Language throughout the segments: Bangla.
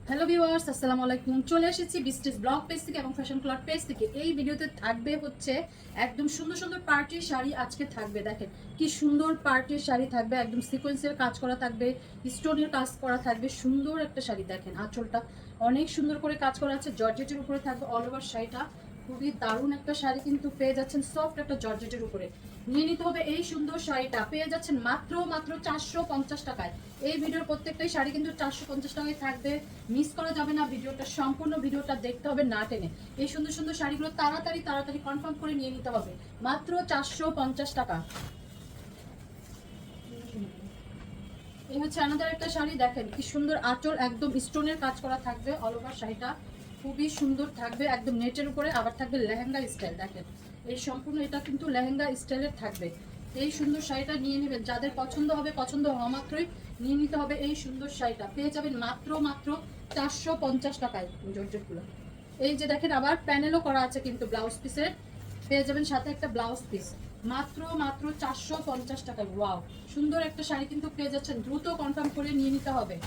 হ্যালো ভিউয়ার্স, আসসালামু আলাইকুম। চলে এসেছি বিস্টিস ব্লগ পেজ থেকে এবং ফ্যাশন ক্লাব পেজ থেকে। এই ভিডিওতে থাকবে হচ্ছে একদম সুন্দর সুন্দর পার্টির শাড়ি আজকে থাকবে। দেখেন কি সুন্দর পার্টির শাড়ি থাকবে, একদম সিকোয়েন্সের কাজ করা থাকবে, স্টোনের কাজ করা থাকবে। সুন্দর একটা শাড়ি, দেখেন আঁচলটা অনেক সুন্দর করে কাজ করা আছে, জর্জেটের উপরে থাকবে অল ওভার শাড়িটা। খুবই দারুণ একটা শাড়ি কিন্তু পেয়ে যাচ্ছেন সফট একটা জর্জেটের উপরে। নিয়ে নিতে হবে এই সুন্দর শাড়িটা, পেয়ে যাচ্ছেন মাত্র 450 টাকায়। এই ভিডিওর প্রত্যেকটাই শাড়ি কিন্তু 450 টাকায় থাকবে, মিস করা যাবে না। ভিডিওটা সম্পূর্ণ ভিডিওটা দেখতে হবে না টেনে। এই সুন্দর সুন্দর শাড়িগুলো তাড়াতাড়ি তাড়াতাড়ি কনফার্ম করে নিয়ে নিতে হবে, মাত্র 450 টাকা। এই হচ্ছে আনাদার একটা শাড়ি, দেখেন কি সুন্দর আঁচল, একদম স্টোনের কাজ করা থাকবে অল ওভার শাড়িটা। খুবই সুন্দর থাকবে, একদম নেটের উপরে, আবার থাকবে লেহেঙ্গা স্টাইল। দেখেন এই সম্পূর্ণ এটা কিন্তু লেহেঙ্গা স্টাইলের থাকবে। এই সুন্দর শাড়িটা নিয়ে নেবেন, যাদের পছন্দ হবে, পছন্দ হওয়া মাত্রই নিয়ে নিতে হবে। এই সুন্দর শাড়িটা পেয়ে যাবেন মাত্র 450 টাকায় জর্জেটগুলো। এই যে দেখেন আবার প্যানেলও করা আছে কিন্তু ব্লাউজ পিসের, পেয়ে যাবেন সাথে একটা ব্লাউজ পিস, মাত্র 450 টাকায়। ওয়াও, সুন্দর একটা শাড়ি কিন্তু পেয়ে যাচ্ছেন, দ্রুত কনফার্ম করে নিয়ে নিতে হবে।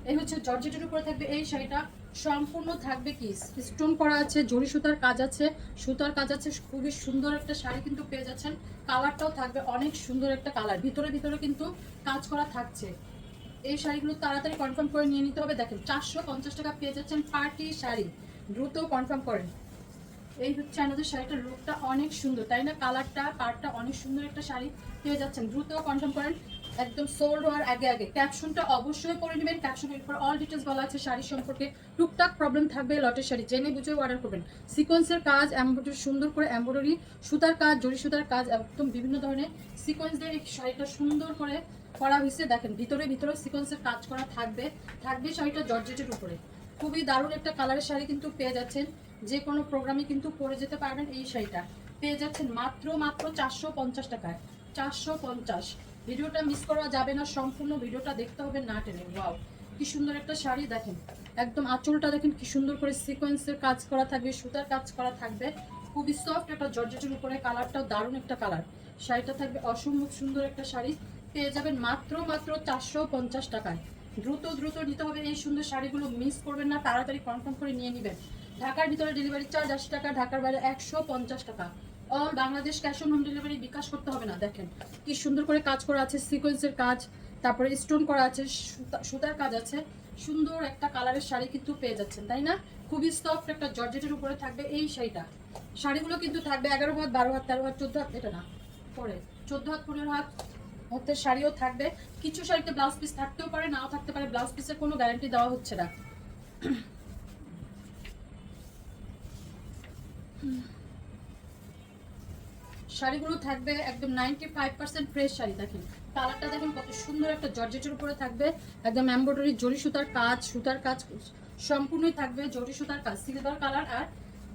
এই হচ্ছে জর্জেটের উপরে থাকবে এই শাড়িটা, সম্পূর্ণ থাকবে কি স্টোন করা আছে, জরি সুতার কাজ আছে, সুতার কাজ আছে। খুবই সুন্দর একটা শাড়ি কিন্তু পেয়ে যাচ্ছেন। কালারটাও থাকবে অনেক সুন্দর একটা কালার, ভিতরে ভিতরে কিন্তু কাজ করা থাকছে। এই শাড়িগুলো তাড়াতাড়ি কনফার্ম করে নিয়ে নিতে হবে। দেখেন 450 টাকা পেয়ে যাচ্ছেন পার্টি শাড়ি, দ্রুত কনফার্ম করেন। এই হচ্ছে আমাদের শাড়িটার লুকটা অনেক সুন্দর, তাই না? কালারটা পার্টটা অনেক সুন্দর একটা শাড়ি পেয়ে যাচ্ছেন, দ্রুত কনফার্ম করেন। একদম সোল্ড হওয়ার আগে আগে ক্যাপশনটা অবশ্যই পরে নেবেন। ক্যাপশনের উপর অল ডিটেলস বলা আছে শাড়ি সম্পর্কে। টুকটাক প্রবলেম থাকবে, লটের শাড়ি জেনে বুঝে অর্ডার করবেন। সিকোয়েন্সের কাজ, এমব্রয়ডারি সুন্দর করে এমব্রয়ডারি, সুতার কাজ, জরি সুতার কাজ, একদম বিভিন্ন ধরনের সিকোয়েন্স দিয়ে এই শাড়িটা সুন্দর করে করা হয়েছে। দেখেন ভিতরে ভিতরে সিকোয়েন্সের কাজ করা থাকবে। থাকবে শাড়িটা জর্জেটের উপরে। খুবই দারুণ একটা কালারের শাড়ি কিন্তু পেয়ে যাচ্ছেন, যে কোনো প্রোগ্রামে কিন্তু পরে যেতে পারবেন। এই শাড়িটা পেয়ে যাচ্ছেন মাত্র 450 টাকায়। 450। ভিডিওটা মিস করা যাবে না, সম্পূর্ণ ভিডিওটা দেখতে হবে না টেনে। ওয়াও, কি সুন্দর একটা শাড়ি, দেখেন একদম আঁচলটা দেখেন কি সুন্দর করে সিকোয়েন্সের কাজ করা থাকবে, সুতার কাজ করা থাকবে। খুবই সফট একটা জর্জেটের উপরে, কালারটাও দারুণ একটা কালার। শাড়িটা থাকবে অসম্ভব সুন্দর একটা শাড়ি, পেয়ে যাবেন মাত্র 450 টাকায়। দ্রুত দ্রুত নিতে হবে এই সুন্দর শাড়িগুলো, মিস করবেন না, তাড়াতাড়ি কনফার্ম করে নিয়ে নেবেন। ঢাকার ভিতরে ডেলিভারি চার্জ 80 টাকা, ঢাকার বাইরে 150 টাকা। All Bangladesh cash on home delivery, bKash করতে হবে না। দেখেন কি সুন্দর করে কাজ করা আছে, সিকোয়েন্সের কাজ, তারপরে স্টোন করা আছে, সুতার কাজ আছে। সুন্দর একটা কালারের শাড়ি কিন্তু পেয়ে যাচ্ছেন, তাই না? খুবই সফট একটা জর্জেটের উপরে থাকবে এই শাড়িটা। শাড়িগুলো কিন্তু থাকবে 11 হাত, 12 হাত, 13 হাত, 14 হাত, এটা না পরে 14 হাত, 15 হাত হাতের শাড়িও থাকবে। কিছু শাড়িতে ব্লাউজ পিস থাকতেও পারে, নাও থাকতে পারে, ব্লাউজ পিসের কোনো গ্যারান্টি দেওয়া হচ্ছে না। শাড়িগুলো থাকবে একদম 95% ফ্রেশ শাড়ি। দেখেন কালারটা দেখেন কত সুন্দর একটা জর্জেটের উপরে থাকবে, একদম এমব্রয়ডারি জরি সুতার কাজ, সুতার কাজ সম্পূর্ণই থাকবে, জরি সুতার কাজ, সিলভার কালার আর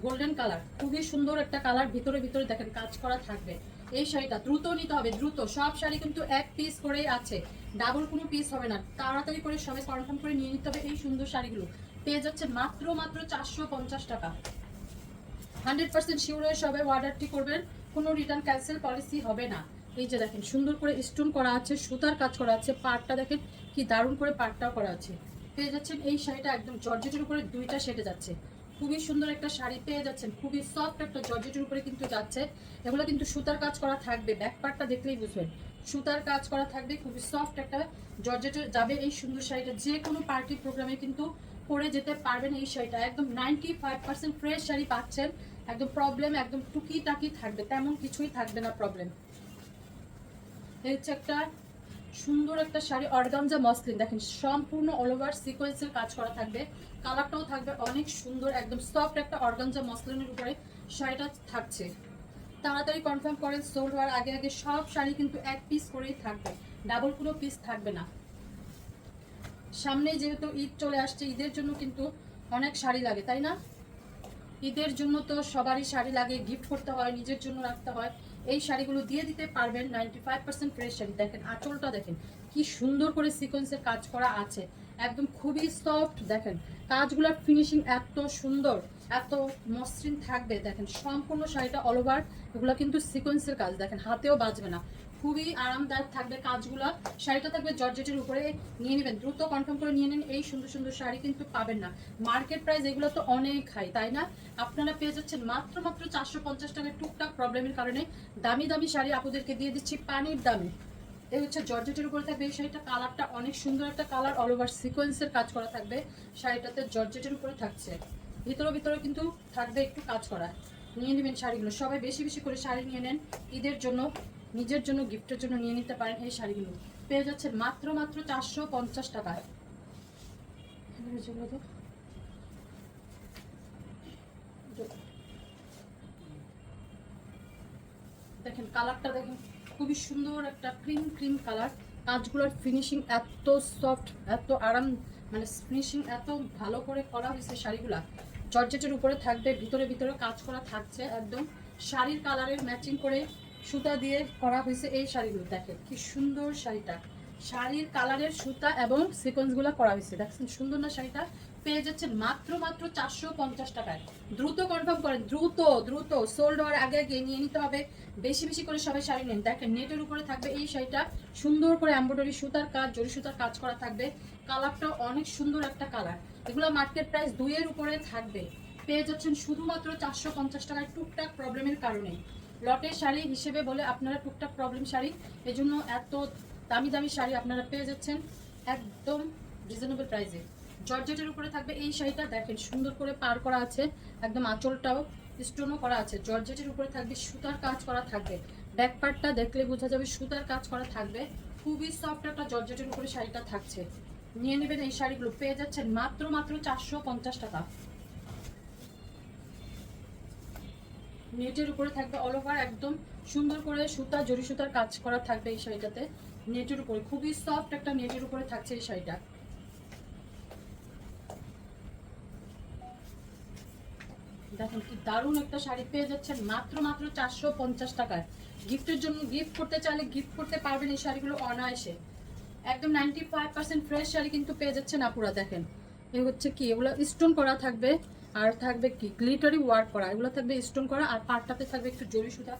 গোল্ডেন কালার। খুবই সুন্দর একটা কালার, ভিতরে ভিতরে দেখেন কাজ করা থাকবে। এই শাড়িটা দ্রুত নিতে হবে, দ্রুত। সব শাড়ি কিন্তু এক পিস করেই আছে, ডাবল কোনো পিস হবে না। তাড়াতাড়ি করে সবাই কনফার্ম করে নিয়ে নিতে হবে। এই সুন্দর শাড়িগুলো পেয়ে যাচ্ছে মাত্র 450 টাকা। 100% শিওর হয়ে সবাই অর্ডারটি করবেন, কোনো রিটার্ন ক্যান্সেল পলিসি হবে না। এই যে দেখেন সুন্দর করে স্টোন করা আছে, সুতার কাজ করা আছে, পাড়টা দেখেন কি দারুণ করে পাড়টাও করা আছে। পেয়ে যাচ্ছেন এই শাড়িটা একদম জর্জেটের উপরে, দুইটা সেটে যাচ্ছে। খুবই সুন্দর একটা শাড়ি পেয়ে যাচ্ছেন, খুবই সফট একটা জর্জেটের উপরে কিন্তু যাচ্ছে। এগুলো কিন্তু সুতার কাজ করা থাকবে, ব্যাক পার্টটা দেখলেই বুঝবেন সুতার কাজ করা থাকবে। খুবই সফট একটা জর্জেটের যাবে এই সুন্দর শাড়িটা, যে কোনো পার্টি প্রোগ্রামে কিন্তু পরে যেতে পারবেন। এই শাড়িটা একদম 95% ফ্রেশ শাড়ি পাচ্ছেন। একদম প্রবলেম একদম টুকি টাকি থাকবে, তেমন কিছুই থাকবে না প্রবলেম। এই হচ্ছে একটা সুন্দর একটা শাড়ি, অর্গানজা মসলিন। দেখেন সম্পূর্ণ অল ওভার সিকোয়েন্সের কাজ করা থাকবে, কালারটাও থাকবে অনেক সুন্দর, একদম সফট একটা অর্গানজা মসলিনের উপরে শাড়িটা থাকছে। তাড়াতাড়ি কনফার্ম করেন, সোল্ড হওয়ার আগে আগে। সব শাড়ি কিন্তু এক পিস করেই থাকবে, ডাবল কোনো পিস থাকবে না। সামনে যেহেতু ঈদ চলে আসছে, ঈদের জন্য কিন্তু অনেক শাড়ি লাগে, তাই না? ঈদের জন্য তো সবারই শাড়ি লাগে, গিফট করতে হয়, নিজের জন্য রাখতে হয়। এই শাড়িগুলো দিয়ে দিতে পারবেন 95% ফ্রেশ শাড়ি। দেখেন আঁচলটা দেখেন কি সুন্দর করে সিকোয়েন্সের কাজ করা আছে, একদম খুবই সফট। দেখেন কাজগুলোর ফিনিশিং এত সুন্দর, এত মসৃণ থাকবে। দেখেন সম্পূর্ণ শাড়িটা অল ওভার এগুলো কিন্তু সিকোয়েন্সের কাজ, দেখেন হাতেও বাজবে না। খুবই আরামদায়ক থাকবে কাজগুলো। শাড়িটা থাকবে জর্জেটের উপরে, নিয়ে নেবেন, দ্রুত কনফার্ম করে নিয়ে নিন। এই সুন্দর সুন্দর শাড়ি কিন্তু পাবেন না, মার্কেট প্রাইস এগুলো তো অনেক হাই, তাই না? আপনারা পেয়ে যাচ্ছেন মাত্র 450 টাকায়। টুকটাক প্রবলেমের কারণে দামি দামি শাড়ি আপুদেরকে দিয়ে দিচ্ছি পানির দামে। এই হচ্ছে জর্জেটের উপরে থাকবে এই শাড়িটা, কালারটা অনেক সুন্দর একটা কালার, অল ওভার সিকোয়েন্সের কাজ করা থাকবে শাড়িটাতে, জর্জেটের উপরে থাকছে, ভিতরে ভিতরে কিন্তু থাকবে একটু কাজ করা। নিয়ে নেবেন শাড়িগুলো, সবাই বেশি বেশি করে শাড়ি নিয়ে নেন, ঈদের জন্য, নিজের জন্য, গিফটের জন্য নিয়ে নিতে পারেন। এই শাড়িগুলো পেয়ে যাচ্ছেন মাত্র 450 টাকায়। দেখেন কালারটা দেখেন, খুবই সুন্দর একটা ক্রিম ক্রিম কালার। কাজগুলোর ফিনিশিং এত সফট, এত আরাম, মানে ফিনিশিং এত ভালো করে করা হয়েছে শাড়িগুলা। জর্জেটের উপরে থাকবে, ভিতরে ভিতরে কাজ করা থাকছে, একদম শাড়ির কালারের ম্যাচিং করে সুতা দিয়ে করা হয়েছে এই শাড়িগুলো। দেখেন কি সুন্দর শাড়িটা, শাড়ির কালারের সুতা এবং সিকোয়েন্সগুলো করা হয়েছে, দেখছেন সুন্দর না শাড়িটা? পেয়ে যাচ্ছেন মাত্র 450 টাকায়। দ্রুত কনফার্ম করেন, দ্রুত দ্রুত, সোল্ড হওয়ার আগে আগে নিয়ে নিতে হবে। বেশি বেশি করে সবাই শাড়ি নেন। দেখেন নেটের উপরে থাকবে এই শাড়িটা, সুন্দর করে এমব্রয়ডারি সুতার কাজ, জরি সুতার কাজ করা থাকবে, কালারটা অনেক সুন্দর একটা কালার। এগুলো মার্কেট প্রাইস 2 এর উপরে থাকবে, পেয়ে যাচ্ছেন শুধুমাত্র 450 টাকায়। টুকটাক প্রবলেমের কারণে লটের শাড়ি হিসেবে বলে আপনারা টুকটাক প্রবলেম শাড়ি, এজন্য এত দামি দামি শাড়ি আপনারা পেয়ে যাচ্ছেন একদম রিজনেবল প্রাইসে। জর্জেটের উপরে থাকবে এই শাড়িটা, দেখেন সুন্দর করে পার করা আছে, একদম আঁচলটাও স্টোনও করা আছে। জর্জেটের উপরে থাকবে, সুতার কাজ করা থাকবে, ব্যাক পার্টটা দেখলে বোঝা যাবে সুতার কাজ করা থাকবে। খুবই সফট একটা জর্জেটের উপরে শাড়িটা থাকছে, নিয়ে নেবেন এই শাড়িগুলো। পেয়ে যাচ্ছেন মাত্র 450 টাকা। নেটের উপরে থাকবে অল ওভার, একদম সুন্দর করে সুতা, জরি সুতার কাজ করা থাকবে এই শাড়িটাতে, নেটের উপরে খুবই সফট একটা নেটের উপরে থাকছে এই শাড়িটা। দেখেন কি দারুণ একটা শাড়ি পেয়ে যাচ্ছেন মাত্র 450 টাকায়। গিফটের জন্য, গিফট করতে চাইলে গিফট করতে পারবেন এই শাড়িগুলো অনায়াসে। একদম 95% ফ্রেশ শাড়ি কিন্তু পেয়ে যাচ্ছেন আপুরা। দেখেন এ হচ্ছে কি, এগুলো স্টোন করা থাকবে, আর থাকবে কি গ্লিটারি ওয়ার্ক করা, এগুলো থাকবে স্টোন করা, আর পাটটাতে থাকবে একটু জরি সুতা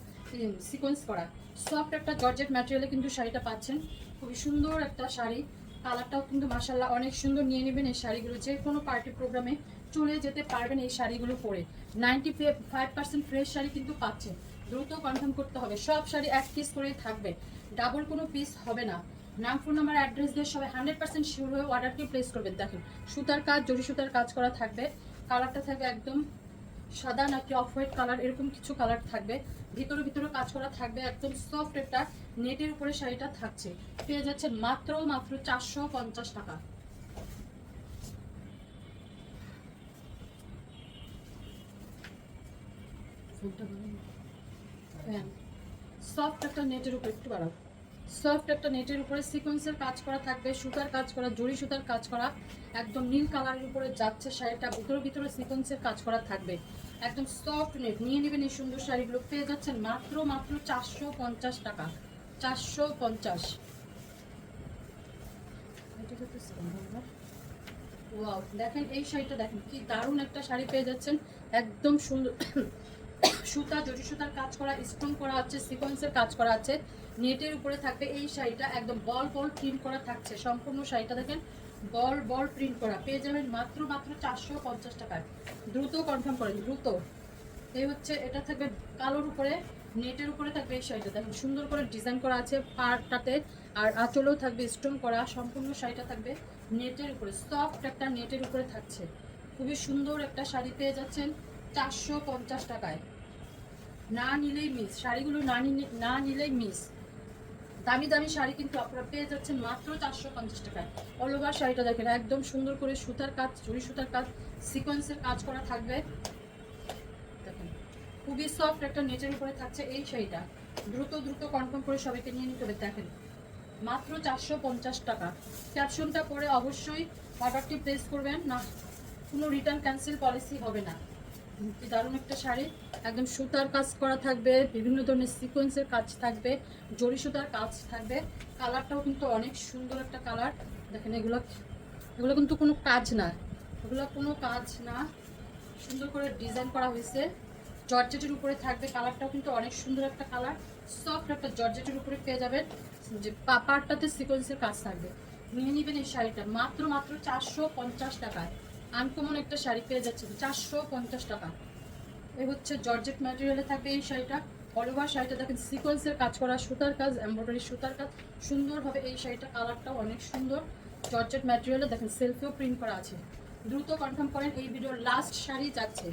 সিকোয়েন্স করা। সফট একটা জর্জেট ম্যাটেরিয়ালে কিন্তু শাড়িটা পাচ্ছেন, খুবই সুন্দর একটা শাড়ি, কালারটাও কিন্তু মাশাআল্লাহ অনেক সুন্দর। নিয়ে নেবেন এই শাড়িগুলো, যে কোনো পার্টি প্রোগ্রামে চলে যেতে পারবেন এই শাড়িগুলো পরে। 95% ফ্রেশ শাড়ি কিন্তু পাচ্ছেন, দ্রুত কনফার্ম করতে হবে। সব শাড়ি এক পিস করেই থাকবে, ডাবল কোনো পিস হবে না। নাম, ফোন নাম্বার, অ্যাড্রেস দিয়ে সবাই 100% শিওর হয়ে অর্ডারটি প্লেস করবেন। দেখেন সুতার কাজ, জরি সুতার কাজ করা থাকবে, কালারটা থাকবে একদম সাদা নাকি অফ হোয়াইট কালার, এরকম কিছু কালার থাকবে, ভিতরে ভিতরে কাজ করা থাকবে, একদম সফট একটা নেটের উপরে শাড়িটা থাকছে। পেয়ে যাচ্ছেন মাত্র 450 টাকা। সফট একটা নেটের উপরে, একটু বাড়াও, সফট একটা নেটের উপরে সিকোয়েন্সের কাজ করা থাকবে, সুতার কাজ করা, জরি সুতার কাজ করা, একদম নীল কালারের উপরে যাচ্ছে শাড়িটা, ভিতরে ভিতরে সিকোয়েন্সের কাজ করা থাকবে, একদম সফট নেট। নিয়ে নেবেন এই সুন্দর শাড়িগুলো, পেয়ে যাচ্ছেন মাত্র 450 টাকা। 450। ওয়াও, দেখেন এই শাড়িটা, দেখেন কি দারুণ একটা শাড়ি পেয়ে যাচ্ছেন, একদম সুন্দর সুতা, জরি সুতার কাজ করা, স্টোন করা আছে, সিকোয়েন্সের কাজ করা আছে, নেটের উপরে থাকবে এই শাড়িটা, একদম বল বল প্রিন্ট করা থাকছে সম্পূর্ণ শাড়িটা। দেখেন বল বল প্রিন্ট করা, পেয়ে যাবেন মাত্র 450 টাকায়। দ্রুত কনফার্ম করেন, দ্রুত। এই হচ্ছে, এটা থাকবে কালোর উপরে, নেটের উপরে থাকবে এই শাড়িটা, দেখেন সুন্দর করে ডিজাইন করা আছে পাড়টাতে, আর আঁচলেও থাকবে স্টোন করা, সম্পূর্ণ শাড়িটা থাকবে নেটের উপরে, সফট একটা নেটের উপরে থাকছে, খুবই সুন্দর একটা শাড়ি পেয়ে যাচ্ছেন 450 টাকায়। না নিলেই মিস, শাড়িগুলো না নিলেই মিস। দামি দামি শাড়ি কিন্তু আপনারা পেয়ে যাচ্ছেন মাত্র 450 টাকায়। অল ওভার শাড়িটা দেখেন একদম সুন্দর করে সুতার কাজ, জরি সুতার কাজ, সিকোয়েন্সের কাজ করা থাকবে, দেখেন খুবই সফট একটা নেটের উপরে থাকছে এই শাড়িটা। দ্রুত দ্রুত কনফার্ম করে সবাইকে নিয়ে নিতে হবে। দেখেন মাত্র 450 টাকা। ক্যাপশনটা পরে অবশ্যই অর্ডারটি প্লেস করবেন, না কোনো রিটার্ন ক্যান্সেল পলিসি হবে না। কি দারুণ একটা শাড়ি, একদম সুতার কাজ করা থাকবে, বিভিন্ন ধরনের সিকোয়েন্সের কাজ থাকবে, জরি সুতার কাজ থাকবে, কালারটাও কিন্তু অনেক সুন্দর একটা কালার। দেখেন এগুলো এগুলো কিন্তু কোনো কাজ না, এগুলো কোনো কাজ না, সুন্দর করে ডিজাইন করা হয়েছে, জর্জেটের উপরে থাকবে, কালারটাও কিন্তু অনেক সুন্দর একটা কালার। সফট একটা জর্জেটের উপরে পেয়ে যাবেন, যে পাড়টাতে সিকোয়েন্সের কাজ থাকবে। নিয়ে নেবেন এই শাড়িটা মাত্র মাত্র 450 টাকায়। আনকমন একটা শাড়ি পেয়ে যাচ্ছেন 450 টাকা। এই হচ্ছে জর্জেট ম্যাটেরিয়ালে থাকবে এই শাড়িটা। অল ওভার শাড়িটা দেখেন সিকোয়েন্সের কাজ করা, সুতার কাজ, এমব্রয়ডারি সুতার কাজ সুন্দর হবে এই শাড়িটা। কালারটাও অনেক সুন্দর। জর্জেট ম্যাটেরিয়ালে দেখেন সেলফিও প্রিন্ট করা আছে। দ্রুত কনফার্ম করেন, এই ভিডিওর লাস্ট শাড়ি যাচ্ছে।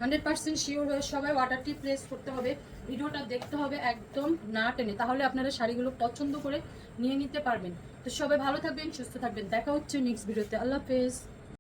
100% শিওর হয়ে সবাই অর্ডারটি প্লেস করতে হবে। ভিডিওটা দেখতে হবে একদম না টেনে, তাহলে আপনারা শাড়িগুলো পছন্দ করে নিয়ে নিতে পারবেন। তো সবাই ভালো থাকবেন, সুস্থ থাকবেন, দেখা হচ্ছে নেক্সট ভিডিওতে। আল্লাহ হাফেজ।